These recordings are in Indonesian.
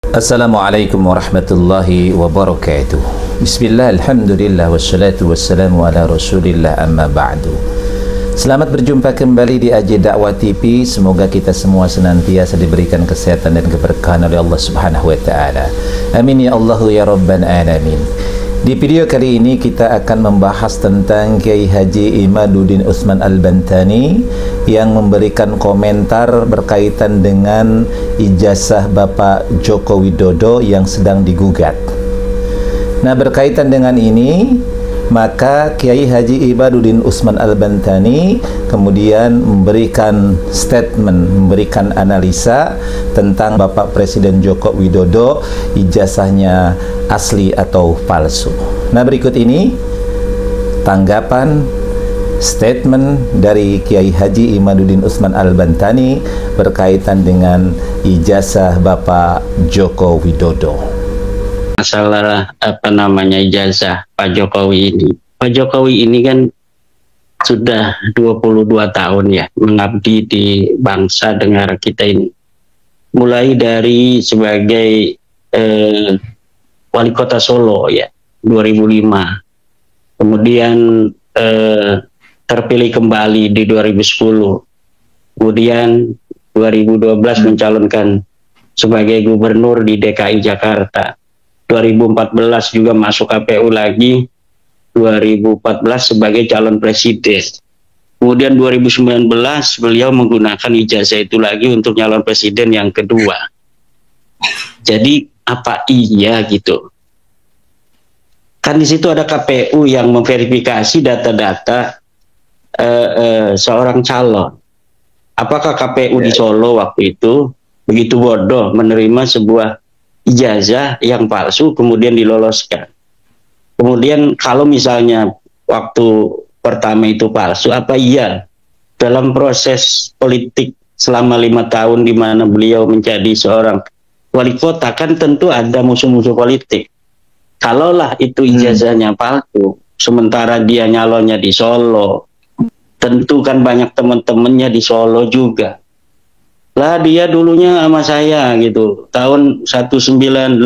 Assalamualaikum warahmatullahi wabarakatuh. Bismillah, alhamdulillah, wassalatu wassalamu ala rasulillah, amma ba'du. Selamat berjumpa kembali di AJ Dakwah TV. Semoga kita semua senantiasa diberikan kesehatan dan keberkahan oleh Allah Subhanahu wa taala. Amin ya Allah ya rabbal alamin. Di video kali ini kita akan membahas tentang Kiai Haji Imaduddin Utsman Al-Bantani yang memberikan komentar berkaitan dengan ijazah Bapak Joko Widodo yang sedang digugat. Nah, berkaitan dengan ini, maka Kiai Haji Imaduddin Utsman Al-Bantani kemudian memberikan statement, memberikan analisa tentang Bapak Presiden Joko Widodo, ijazahnya asli atau palsu. Nah, berikut ini tanggapan statement dari Kiai Haji Imaduddin Utsman Al-Bantani berkaitan dengan ijazah Bapak Joko Widodo. Masalah ijazah Pak Jokowi ini. Pak Jokowi ini kan sudah 22 tahun ya mengabdi di bangsa negara kita ini. Mulai dari sebagai wali kota Solo ya 2005. Kemudian terpilih kembali di 2010. Kemudian 2012 mencalonkan sebagai gubernur di DKI Jakarta. 2014 juga masuk KPU lagi, 2014 sebagai calon presiden. Kemudian 2019 beliau menggunakan ijazah itu lagi untuk calon presiden yang kedua. Jadi apa iya gitu? Kan di situ ada KPU yang memverifikasi data-data seorang calon. Apakah KPU di Solo waktu itu begitu bodoh menerima sebuah ijazah yang palsu kemudian diloloskan? Kemudian kalau misalnya waktu pertama itu palsu, apa iya dalam proses politik selama 5 tahun di mana beliau menjadi seorang wali kota kan tentu ada musuh-musuh politik. Kalaulah itu ijazahnya palsu, sementara dia nyalonnya di Solo, tentu kan banyak teman-temannya di Solo juga. Lah dia dulunya sama saya gitu, tahun 1980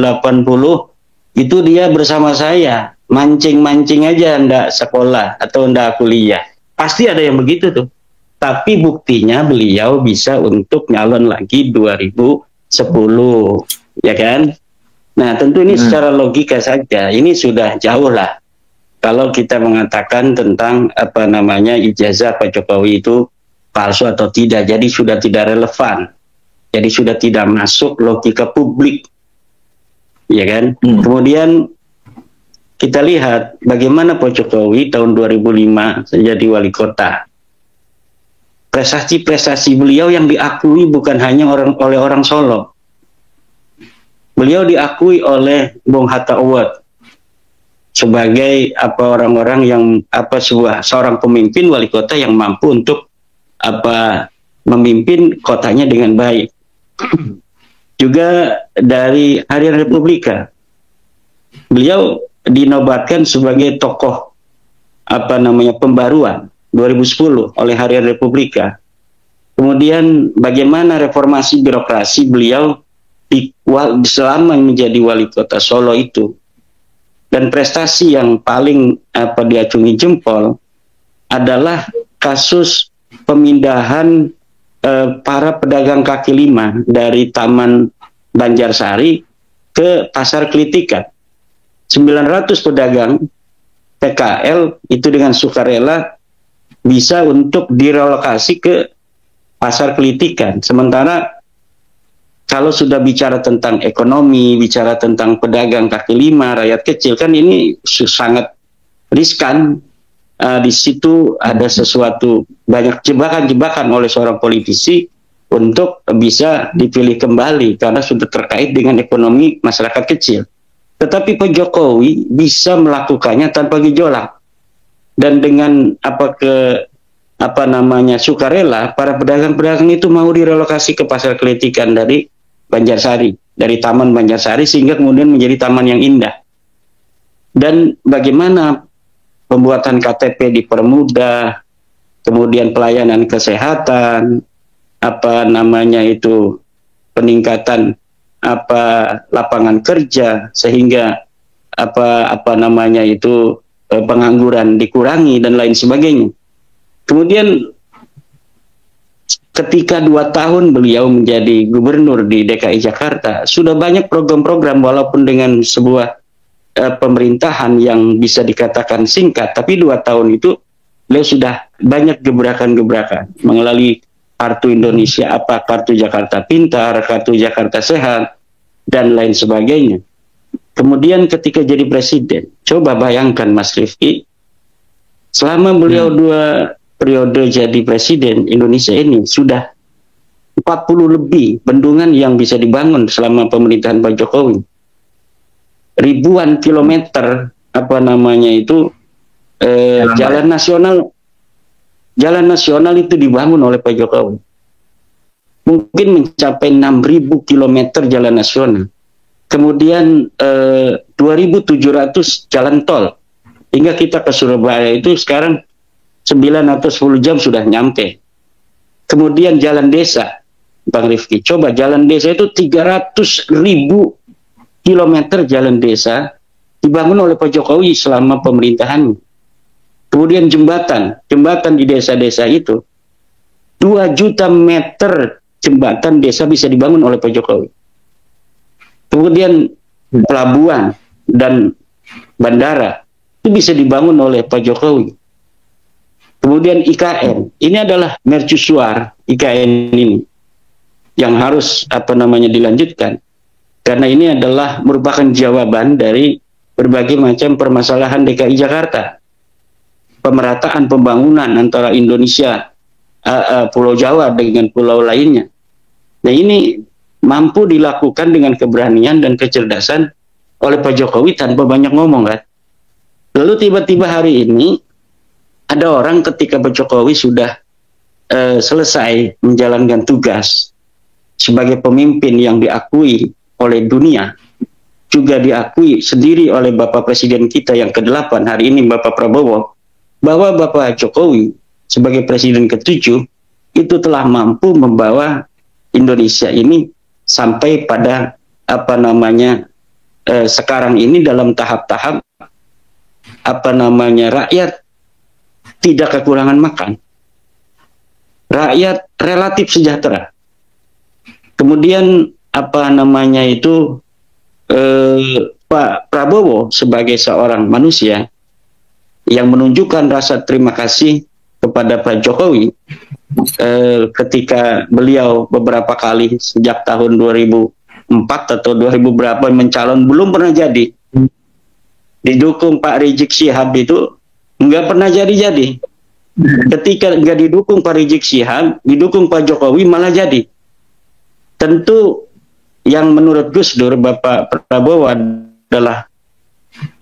itu dia bersama saya, mancing-mancing aja ndak sekolah atau ndak kuliah. Pasti ada yang begitu tuh. Tapi buktinya beliau bisa untuk nyalon lagi 2010, ya kan? Nah tentu ini secara logika saja, ini sudah jauh lah. Kalau kita mengatakan tentang ijazah Pak Jokowi itu palsu atau tidak, jadi sudah tidak relevan, jadi sudah tidak masuk logika publik, ya kan? Kemudian kita lihat bagaimana Pak Jokowi tahun 2005 menjadi wali kota. Prestasi-prestasi beliau yang diakui bukan hanya oleh orang Solo, beliau diakui oleh Bung Hatta Award sebagai orang-orang yang seorang pemimpin wali kota yang mampu untuk memimpin kotanya dengan baik. Juga dari Harian Republika beliau dinobatkan sebagai tokoh pembaruan 2010 oleh Harian Republika. Kemudian bagaimana reformasi birokrasi beliau selama menjadi wali kota Solo itu. Dan prestasi yang paling diacungi jempol adalah kasus pemindahan para pedagang kaki lima dari Taman Banjarsari ke Pasar Kelitikan. 900 pedagang PKL itu dengan sukarela bisa untuk direlokasi ke Pasar Kelitikan. Sementara kalau sudah bicara tentang ekonomi, bicara tentang pedagang kaki lima, rakyat kecil, kan ini sangat riskan. Di situ ada sesuatu, banyak jebakan-jebakan oleh seorang politisi untuk bisa dipilih kembali karena sudah terkait dengan ekonomi masyarakat kecil. Tetapi Pak Jokowi bisa melakukannya tanpa gejolak, dan dengan sukarela para pedagang-pedagang itu mau direlokasi ke Pasar Kelitikan dari Banjarsari, dari Taman Banjarsari, sehingga kemudian menjadi taman yang indah. Dan bagaimana pembuatan KTP dipermudah, kemudian pelayanan kesehatan, peningkatan lapangan kerja, sehingga pengangguran dikurangi dan lain sebagainya. Kemudian ketika 2 tahun beliau menjadi gubernur di DKI Jakarta, sudah banyak program-program walaupun dengan sebuah pemerintahan yang bisa dikatakan singkat, tapi 2 tahun itu beliau sudah banyak gebrakan-gebrakan melalui kartu Indonesia, kartu Jakarta Pintar, kartu Jakarta Sehat, dan lain sebagainya. Kemudian ketika jadi presiden, coba bayangkan Mas Rifki, selama beliau 2 periode jadi presiden Indonesia ini, sudah 40 lebih bendungan yang bisa dibangun selama pemerintahan Pak Jokowi. Ribuan kilometer jalan nasional itu dibangun oleh Pak Jokowi. Mungkin mencapai 6.000 kilometer jalan nasional. Kemudian 2.700 jalan tol. Hingga kita ke Surabaya itu sekarang 9 atau 10 jam sudah nyampe. Kemudian jalan desa, Bang Rifki, coba jalan desa itu 300.000 kilometer jalan desa dibangun oleh Pak Jokowi selama pemerintahannya. Kemudian jembatan di desa-desa itu 2 juta meter jembatan desa bisa dibangun oleh Pak Jokowi. Kemudian pelabuhan dan bandara itu bisa dibangun oleh Pak Jokowi. Kemudian IKN, ini adalah mercusuar IKN ini yang harus dilanjutkan, karena ini adalah merupakan jawaban dari berbagai macam permasalahan DKI Jakarta. Pemerataan pembangunan antara Indonesia, Pulau Jawa dengan pulau lainnya. Nah, ini mampu dilakukan dengan keberanian dan kecerdasan oleh Pak Jokowi tanpa banyak ngomong, kan. Lalu tiba-tiba hari ini ada orang ketika Pak Jokowi sudah selesai menjalankan tugas sebagai pemimpin yang diakui oleh dunia, juga diakui sendiri oleh Bapak Presiden kita yang ke-8 hari ini, Bapak Prabowo, bahwa Bapak Jokowi sebagai Presiden ke-7 itu telah mampu membawa Indonesia ini sampai pada sekarang ini dalam tahap-tahap rakyat tidak kekurangan makan. Rakyat relatif sejahtera. Kemudian Pak Prabowo sebagai seorang manusia yang menunjukkan rasa terima kasih kepada Pak Jokowi ketika beliau beberapa kali sejak tahun 2004 atau 2000 berapa mencalon belum pernah jadi. Didukung Pak Rizik Syihab itu nggak pernah jadi-jadi. Ketika nggak didukung Pak Rizik Syihab, didukung Pak Jokowi malah jadi. Tentu yang menurut Gus Dur, Bapak Prabowo adalah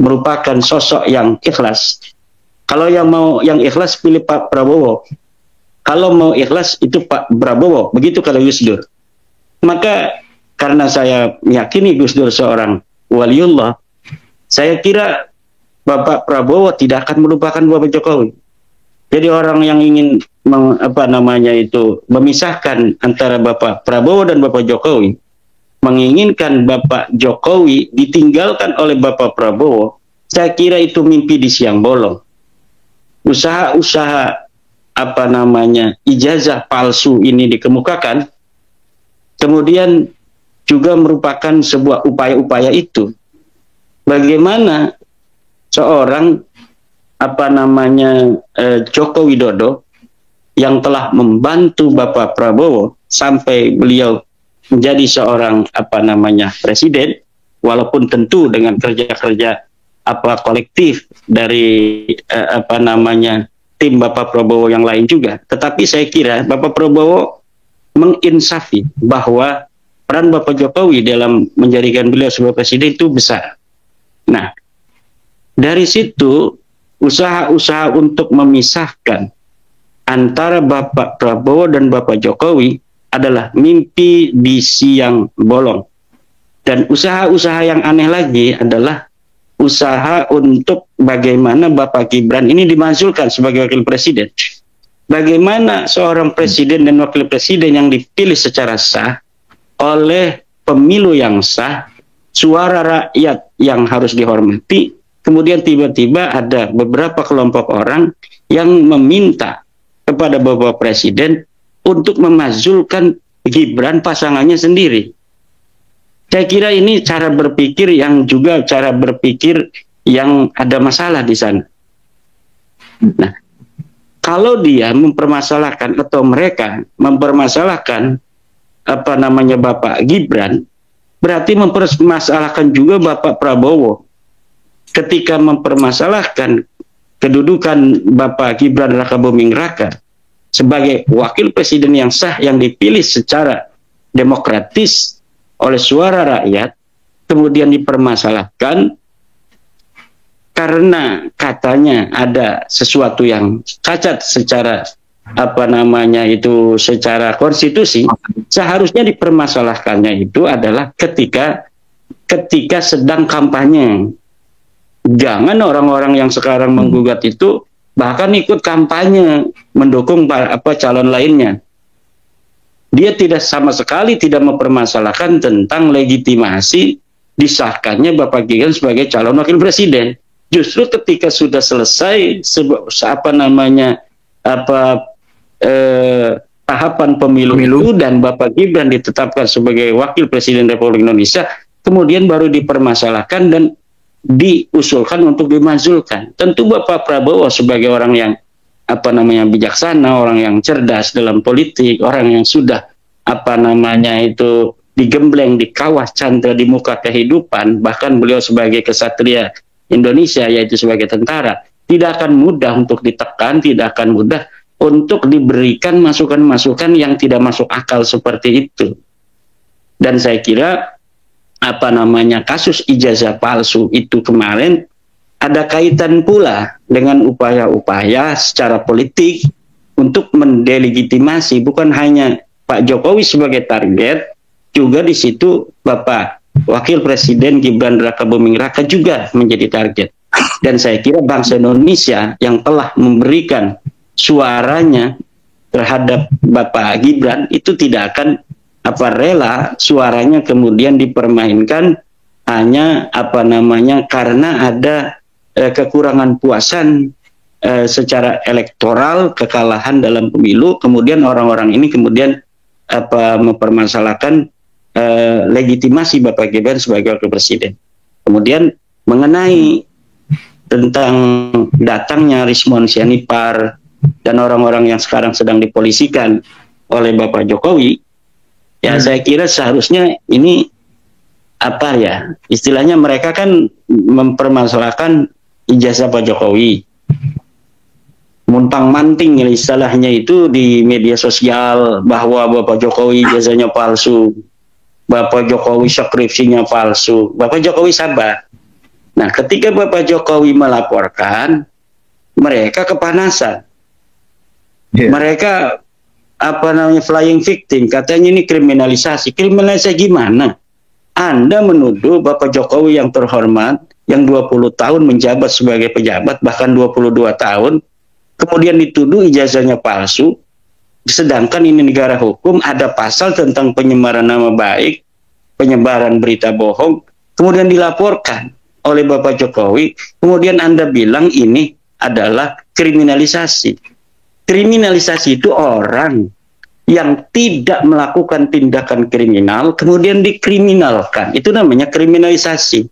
merupakan sosok yang ikhlas. Kalau yang ikhlas pilih Pak Prabowo. Kalau mau ikhlas itu Pak Prabowo. Begitu kata Gus Dur. Maka karena saya meyakini Gus Dur seorang waliullah, saya kira Bapak Prabowo tidak akan melupakan Bapak Jokowi. Jadi orang yang ingin memisahkan antara Bapak Prabowo dan Bapak Jokowi, menginginkan Bapak Jokowi ditinggalkan oleh Bapak Prabowo, saya kira itu mimpi di siang bolong. Usaha-usaha ijazah palsu ini dikemukakan, kemudian juga merupakan sebuah upaya-upaya itu. Bagaimana seorang Joko Widodo yang telah membantu Bapak Prabowo sampai beliau menjadi seorang presiden, walaupun tentu dengan kerja-kerja kolektif dari tim Bapak Prabowo yang lain juga. Tetapi saya kira Bapak Prabowo menginsafi bahwa peran Bapak Jokowi dalam menjadikan beliau sebagai presiden itu besar. Nah, dari situ usaha-usaha untuk memisahkan antara Bapak Prabowo dan Bapak Jokowi adalah mimpi di siang bolong. Dan usaha-usaha yang aneh lagi adalah usaha untuk bagaimana Bapak Gibran ini dimajukan sebagai wakil presiden. Bagaimana seorang presiden dan wakil presiden yang dipilih secara sah oleh pemilu yang sah, suara rakyat yang harus dihormati, kemudian tiba-tiba ada beberapa kelompok orang yang meminta kepada Bapak Presiden untuk memajulkan Gibran pasangannya sendiri. Saya kira ini cara berpikir yang juga cara berpikir yang ada masalah di sana. Nah, kalau dia mempermasalahkan atau mereka mempermasalahkan Bapak Gibran, berarti mempermasalahkan juga Bapak Prabowo. Ketika mempermasalahkan kedudukan Bapak Gibran Rakabuming Raka sebagai wakil presiden yang sah yang dipilih secara demokratis oleh suara rakyat, kemudian dipermasalahkan karena katanya ada sesuatu yang cacat secara secara konstitusi. Seharusnya dipermasalahkannya itu adalah ketika sedang kampanye. Jangan orang-orang yang sekarang menggugat itu bahkan ikut kampanye mendukung calon lainnya. Dia sama sekali tidak mempermasalahkan tentang legitimasi disahkannya Bapak Gibran sebagai calon wakil presiden. Justru ketika sudah selesai tahapan pemilu itu dan Bapak Gibran ditetapkan sebagai wakil presiden Republik Indonesia, kemudian baru dipermasalahkan dan diusulkan untuk dimajulkan. Tentu Bapak Prabowo sebagai orang yang bijaksana, orang yang cerdas dalam politik, orang yang sudah digembleng, dikawah candra di muka kehidupan, bahkan beliau sebagai kesatria Indonesia, yaitu sebagai tentara, tidak akan mudah untuk ditekan, tidak akan mudah untuk diberikan masukan-masukan yang tidak masuk akal seperti itu. Dan saya kira kasus ijazah palsu itu kemarin ada kaitan pula dengan upaya-upaya secara politik untuk mendelegitimasi bukan hanya Pak Jokowi sebagai target, juga di situ Bapak Wakil Presiden Gibran Rakabuming Raka juga menjadi target. Dan saya kira bangsa Indonesia yang telah memberikan suaranya terhadap Bapak Gibran itu tidak akan rela suaranya kemudian dipermainkan hanya karena ada kekurangan puasan secara elektoral, kekalahan dalam pemilu, kemudian orang-orang ini kemudian mempermasalahkan legitimasi Bapak Gibran sebagai wakil presiden. Kemudian mengenai tentang datangnya Rismon Sianipar dan orang-orang yang sekarang sedang dipolisikan oleh Bapak Jokowi, ya saya kira seharusnya ini istilahnya mereka kan mempermasalahkan ijazah Pak Jokowi, muntang-manting istilahnya itu di media sosial bahwa Bapak Jokowi ijazahnya palsu, Bapak Jokowi skripsinya palsu. Bapak Jokowi sabar. Nah, ketika Bapak Jokowi melaporkan, mereka kepanasan. Mereka flying victim, katanya ini kriminalisasi. Kriminalisasi gimana? Anda menuduh Bapak Jokowi yang terhormat, yang 20 tahun menjabat sebagai pejabat, bahkan 22 tahun, kemudian dituduh ijazahnya palsu, sedangkan ini negara hukum, ada pasal tentang penyemaran nama baik, penyebaran berita bohong, kemudian dilaporkan oleh Bapak Jokowi, kemudian Anda bilang ini adalah kriminalisasi. Kriminalisasi itu orang yang tidak melakukan tindakan kriminal kemudian dikriminalkan, itu namanya kriminalisasi.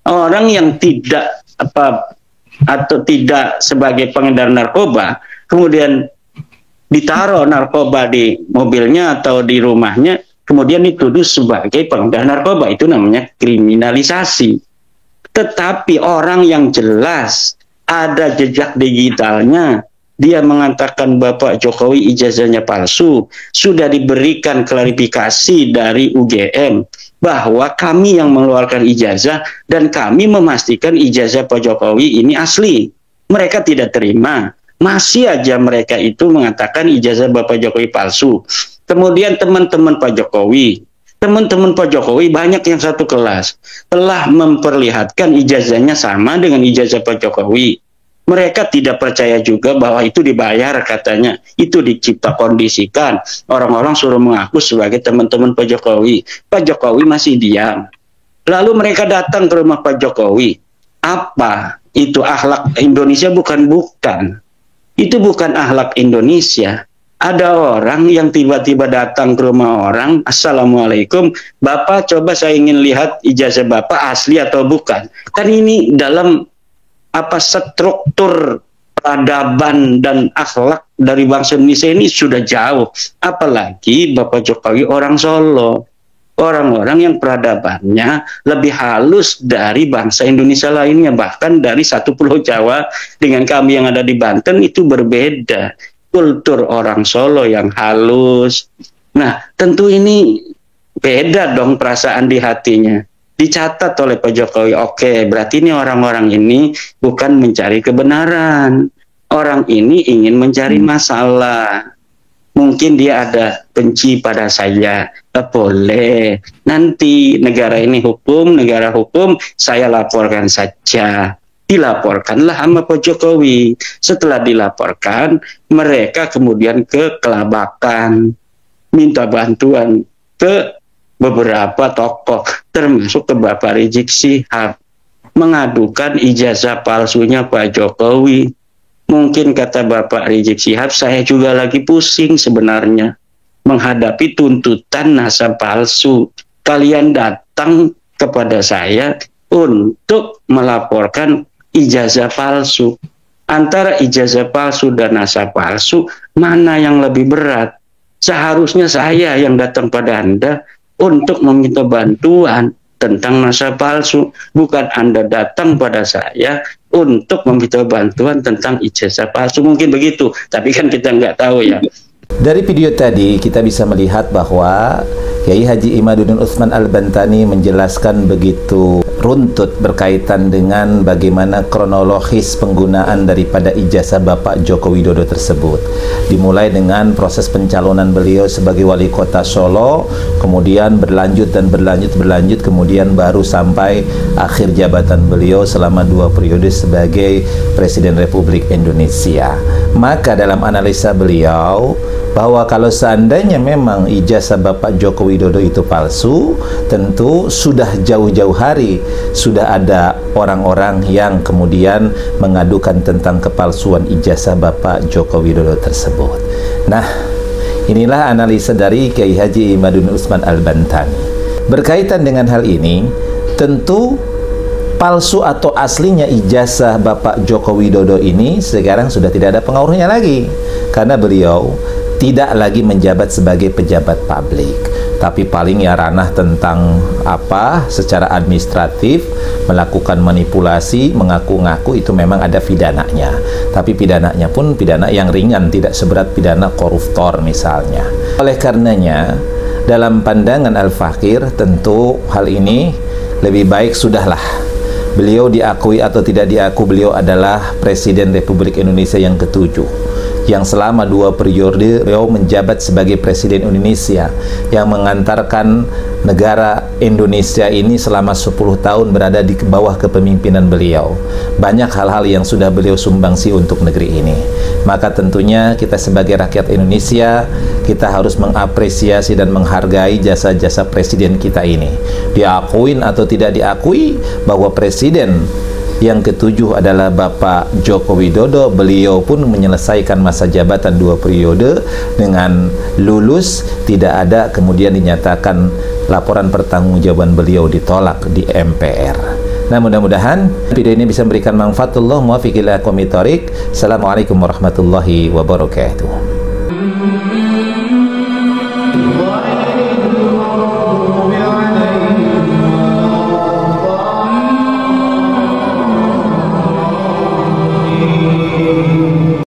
Orang yang tidak atau tidak sebagai pengedar narkoba kemudian ditaruh narkoba di mobilnya atau di rumahnya kemudian dituduh sebagai pengedar narkoba, itu namanya kriminalisasi. Tetapi orang yang jelas ada jejak digitalnya, dia mengatakan Bapak Jokowi ijazahnya palsu, sudah diberikan klarifikasi dari UGM bahwa kami yang mengeluarkan ijazah dan kami memastikan ijazah Pak Jokowi ini asli. Mereka tidak terima, masih aja mereka itu mengatakan ijazah Bapak Jokowi palsu. Kemudian teman-teman Pak Jokowi banyak yang satu kelas telah memperlihatkan ijazahnya sama dengan ijazah Pak Jokowi. Mereka tidak percaya juga bahwa itu dibayar katanya. Itu dicipta kondisikan. Orang-orang suruh mengaku sebagai teman-teman Pak Jokowi. Pak Jokowi masih diam. Lalu mereka datang ke rumah Pak Jokowi. Apa? Itu akhlak Indonesia? Bukan. Itu bukan akhlak Indonesia. Ada orang yang tiba-tiba datang ke rumah orang, Assalamualaikum, Bapak coba saya ingin lihat ijazah Bapak asli atau bukan. Kan ini dalam struktur peradaban dan akhlak dari bangsa Indonesia ini sudah jauh. Apalagi Bapak Jokowi orang Solo. Orang-orang yang peradabannya lebih halus dari bangsa Indonesia lainnya. Bahkan dari satu pulau Jawa dengan kami yang ada di Banten itu berbeda. Kultur orang Solo yang halus. Nah, tentu ini beda dong perasaan di hatinya. Dicatat oleh Pak Jokowi, oke, berarti ini orang-orang ini bukan mencari kebenaran. Orang ini ingin mencari masalah. Mungkin dia ada benci pada saya. Boleh. Nanti negara ini hukum, negara hukum, saya laporkan saja. Dilaporkanlah sama Pak Jokowi. Setelah dilaporkan, mereka kemudian ke Kelabakan. Minta bantuan ke beberapa tokoh, termasuk ke Bapak Rizik Syihab, mengadukan ijazah palsunya Pak Jokowi. Mungkin kata Bapak Rizik Syihab, saya juga lagi pusing sebenarnya menghadapi tuntutan nasab palsu. Kalian datang kepada saya untuk melaporkan ijazah palsu. Antara ijazah palsu dan nasab palsu, mana yang lebih berat? Seharusnya saya yang datang pada Anda untuk meminta bantuan tentang nasab palsu, bukan Anda datang pada saya untuk meminta bantuan tentang ijazah palsu. Mungkin begitu, tapi kan kita nggak tahu ya. Dari video tadi kita bisa melihat bahwa Kiai Haji Imaduddin Utsman Al-Bantani menjelaskan begitu runtut berkaitan dengan bagaimana kronologis penggunaan daripada ijazah Bapak Joko Widodo tersebut. Dimulai dengan proses pencalonan beliau sebagai wali kota Solo, kemudian berlanjut, kemudian baru sampai akhir jabatan beliau selama 2 periode sebagai Presiden Republik Indonesia. Maka dalam analisa beliau, bahwa kalau seandainya memang ijazah Bapak Joko Widodo itu palsu, tentu sudah jauh-jauh hari sudah ada orang-orang yang kemudian mengadukan tentang kepalsuan ijazah Bapak Joko Widodo tersebut. Nah, inilah analisa dari Kiai Haji Imaduddin Utsman Al-Bantani. Berkaitan dengan hal ini, tentu palsu atau aslinya ijazah Bapak Joko Widodo ini sekarang sudah tidak ada pengaruhnya lagi, karena beliau tidak lagi menjabat sebagai pejabat publik, tapi paling ya ranah tentang secara administratif, melakukan manipulasi, mengaku-ngaku itu memang ada pidananya, tapi pidananya pun pidana yang ringan, tidak seberat pidana koruptor misalnya. Oleh karenanya, dalam pandangan Al-Fakir, tentu hal ini lebih baik sudahlah. Beliau diakui atau tidak diakui, beliau adalah Presiden Republik Indonesia yang ke-7, yang selama 2 periode beliau menjabat sebagai Presiden Indonesia, yang mengantarkan negara Indonesia ini selama 10 tahun berada di bawah kepemimpinan beliau. Banyak hal-hal yang sudah beliau sumbangsi untuk negeri ini. Maka tentunya kita sebagai rakyat Indonesia, kita harus mengapresiasi dan menghargai jasa-jasa Presiden kita ini. Diakuin atau tidak diakui bahwa Presiden yang ke-7 adalah Bapak Joko Widodo, beliau pun menyelesaikan masa jabatan 2 periode dengan lulus, tidak ada kemudian dinyatakan laporan pertanggungjawaban beliau ditolak di MPR. Nah, mudah-mudahan video ini bisa memberikan manfaat. Allah muwaffiq ila aqwamit thoriq. Assalamualaikum warahmatullahi wabarakatuh.